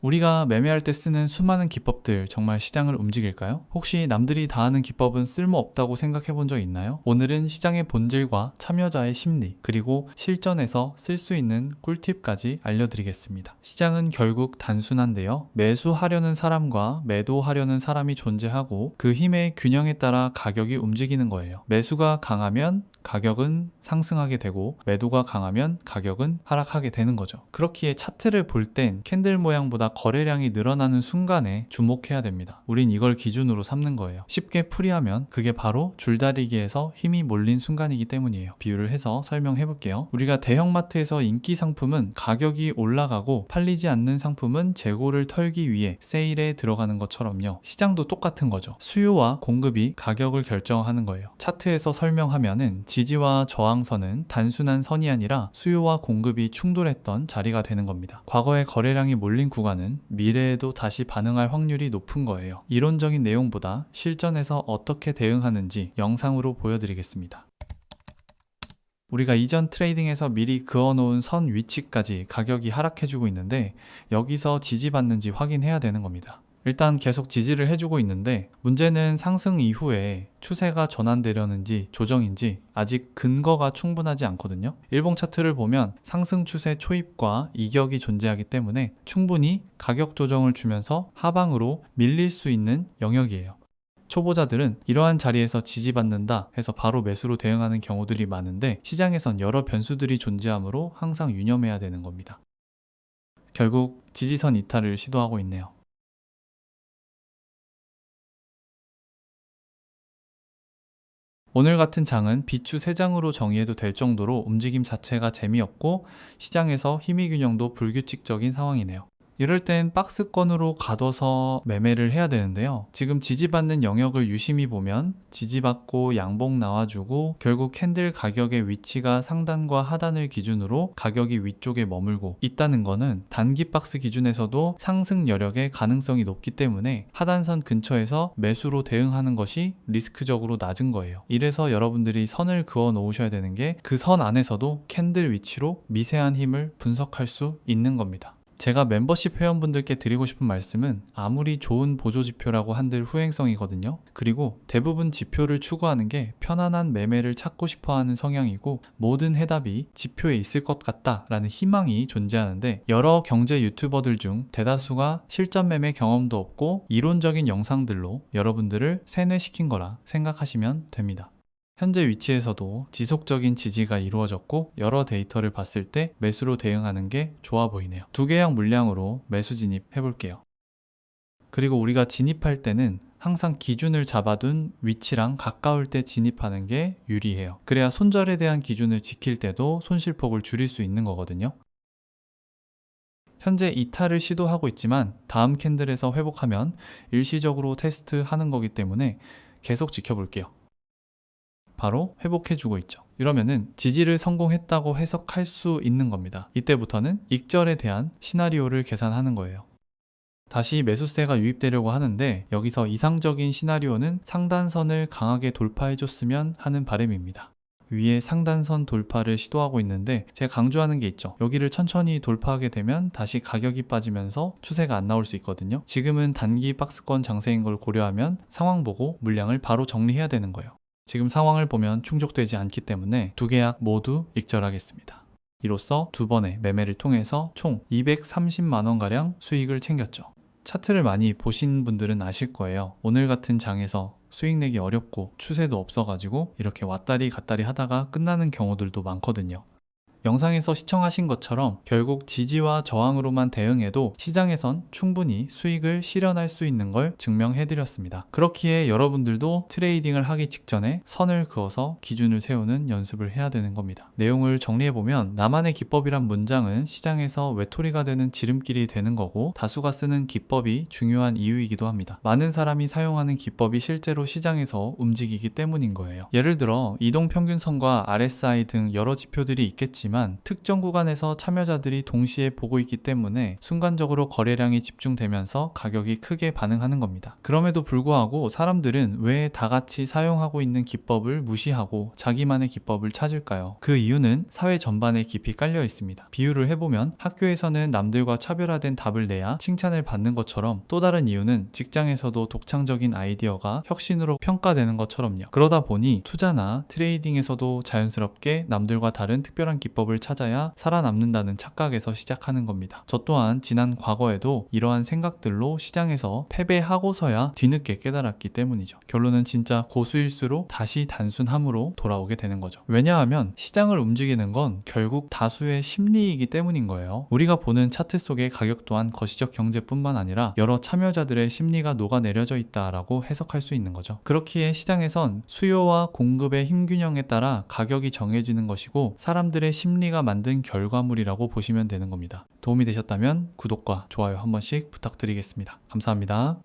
우리가 매매할 때 쓰는 수많은 기법들 정말 시장을 움직일까요? 혹시 남들이 다 아는 기법은 쓸모없다고 생각해 본 적 있나요? 오늘은 시장의 본질과 참여자의 심리, 그리고 실전에서 쓸 수 있는 꿀팁까지 알려드리겠습니다. 시장은 결국 단순한데요. 매수하려는 사람과 매도하려는 사람이 존재하고 그 힘의 균형에 따라 가격이 움직이는 거예요. 매수가 강하면 가격은 상승하게 되고 매도가 강하면 가격은 하락하게 되는 거죠. 그렇기에 차트를 볼 땐 캔들 모양보다 거래량이 늘어나는 순간에 주목해야 됩니다. 우린 이걸 기준으로 삼는 거예요. 쉽게 풀이하면 그게 바로 줄다리기에서 힘이 몰린 순간이기 때문이에요. 비유를 해서 설명해 볼게요. 우리가 대형마트에서 인기 상품은 가격이 올라가고 팔리지 않는 상품은 재고를 털기 위해 세일에 들어가는 것처럼요. 시장도 똑같은 거죠. 수요와 공급이 가격을 결정하는 거예요. 차트에서 설명하면은 지지와 저항선은 단순한 선이 아니라 수요와 공급이 충돌했던 자리가 되는 겁니다. 과거에 거래량이 몰린 구간은 미래에도 다시 반응할 확률이 높은 거예요. 이론적인 내용보다 실전에서 어떻게 대응하는지 영상으로 보여드리겠습니다. 우리가 이전 트레이딩에서 미리 그어놓은 선 위치까지 가격이 하락해주고 있는데 여기서 지지받는지 확인해야 되는 겁니다. 일단 계속 지지를 해주고 있는데 문제는 상승 이후에 추세가 전환되려는지 조정인지 아직 근거가 충분하지 않거든요. 일봉 차트를 보면 상승 추세 초입과 이격이 존재하기 때문에 충분히 가격 조정을 주면서 하방으로 밀릴 수 있는 영역이에요. 초보자들은 이러한 자리에서 지지받는다 해서 바로 매수로 대응하는 경우들이 많은데 시장에선 여러 변수들이 존재하므로 항상 유념해야 되는 겁니다. 결국 지지선 이탈을 시도하고 있네요. 오늘 같은 장은 비추 3장으로 정의해도 될 정도로 움직임 자체가 재미없고 시장에서 힘의 균형도 불규칙적인 상황이네요. 이럴 땐 박스권으로 가둬서 매매를 해야 되는데요. 지금 지지받는 영역을 유심히 보면 지지받고 양봉 나와주고 결국 캔들 가격의 위치가 상단과 하단을 기준으로 가격이 위쪽에 머물고 있다는 거는 단기 박스 기준에서도 상승 여력의 가능성이 높기 때문에 하단선 근처에서 매수로 대응하는 것이 리스크적으로 낮은 거예요. 이래서 여러분들이 선을 그어 놓으셔야 되는 게 그 선 안에서도 캔들 위치로 미세한 힘을 분석할 수 있는 겁니다. 제가 멤버십 회원분들께 드리고 싶은 말씀은 아무리 좋은 보조 지표라고 한들 후행성이거든요. 그리고 대부분 지표를 추구하는 게 편안한 매매를 찾고 싶어하는 성향이고 모든 해답이 지표에 있을 것 같다라는 희망이 존재하는데 여러 경제 유튜버들 중 대다수가 실전 매매 경험도 없고 이론적인 영상들로 여러분들을 세뇌시킨 거라 생각하시면 됩니다. 현재 위치에서도 지속적인 지지가 이루어졌고 여러 데이터를 봤을 때 매수로 대응하는 게 좋아 보이네요. 두 계약 물량으로 매수 진입해 볼게요. 그리고 우리가 진입할 때는 항상 기준을 잡아둔 위치랑 가까울 때 진입하는 게 유리해요. 그래야 손절에 대한 기준을 지킬 때도 손실폭을 줄일 수 있는 거거든요. 현재 이탈을 시도하고 있지만 다음 캔들에서 회복하면 일시적으로 테스트하는 거기 때문에 계속 지켜볼게요. 바로 회복해주고 있죠. 이러면은 지지를 성공했다고 해석할 수 있는 겁니다. 이때부터는 익절에 대한 시나리오를 계산하는 거예요. 다시 매수세가 유입되려고 하는데 여기서 이상적인 시나리오는 상단선을 강하게 돌파해줬으면 하는 바람입니다. 위에 상단선 돌파를 시도하고 있는데 제가 강조하는 게 있죠. 여기를 천천히 돌파하게 되면 다시 가격이 빠지면서 추세가 안 나올 수 있거든요. 지금은 단기 박스권 장세인 걸 고려하면 상황 보고 물량을 바로 정리해야 되는 거예요. 지금 상황을 보면 충족되지 않기 때문에 두 계약 모두 익절하겠습니다. 이로써 두 번의 매매를 통해서 총 230만원가량 수익을 챙겼죠. 차트를 많이 보신 분들은 아실 거예요. 오늘 같은 장에서 수익 내기 어렵고 추세도 없어가지고 이렇게 왔다리 갔다리 하다가 끝나는 경우들도 많거든요. 영상에서 시청하신 것처럼 결국 지지와 저항으로만 대응해도 시장에선 충분히 수익을 실현할 수 있는 걸 증명해드렸습니다. 그렇기에 여러분들도 트레이딩을 하기 직전에 선을 그어서 기준을 세우는 연습을 해야 되는 겁니다. 내용을 정리해보면 나만의 기법이란 문장은 시장에서 외톨이가 되는 지름길이 되는 거고 다수가 쓰는 기법이 중요한 이유이기도 합니다. 많은 사람이 사용하는 기법이 실제로 시장에서 움직이기 때문인 거예요. 예를 들어 이동평균선과 RSI 등 여러 지표들이 있겠지만 있지만 특정 구간에서 참여자들이 동시에 보고 있기 때문에 순간적으로 거래량이 집중되면서 가격이 크게 반응하는 겁니다. 그럼에도 불구하고 사람들은 왜 다 같이 사용하고 있는 기법을 무시하고 자기만의 기법을 찾을까요? 그 이유는 사회 전반에 깊이 깔려 있습니다. 비유를 해보면 학교에서는 남들과 차별화된 답을 내야 칭찬을 받는 것처럼, 또 다른 이유는 직장에서도 독창적인 아이디어가 혁신으로 평가되는 것처럼요. 그러다 보니 투자나 트레이딩에서도 자연스럽게 남들과 다른 특별한 기법을 찾아야 살아남는다는 착각에서 시작하는 겁니다. 저 또한 지난 과거에도 이러한 생각들로 시장에서 패배하고서야 뒤늦게 깨달았기 때문이죠. 결론은 진짜 고수일수록 다시 단순함으로 돌아오게 되는 거죠. 왜냐하면 시장을 움직이는 건 결국 다수의 심리이기 때문인 거예요. 우리가 보는 차트 속의 가격 또한 거시적 경제뿐만 아니라 여러 참여자들의 심리가 녹아내려져 있다라고 해석할 수 있는 거죠. 그렇기에 시장에선 수요와 공급의 힘균형에 따라 가격이 정해지는 것이고 사람들의 심리가 만든 결과물이라고 보시면 되는 겁니다. 도움이 되셨다면 구독과 좋아요 한 번씩 부탁드리겠습니다. 감사합니다.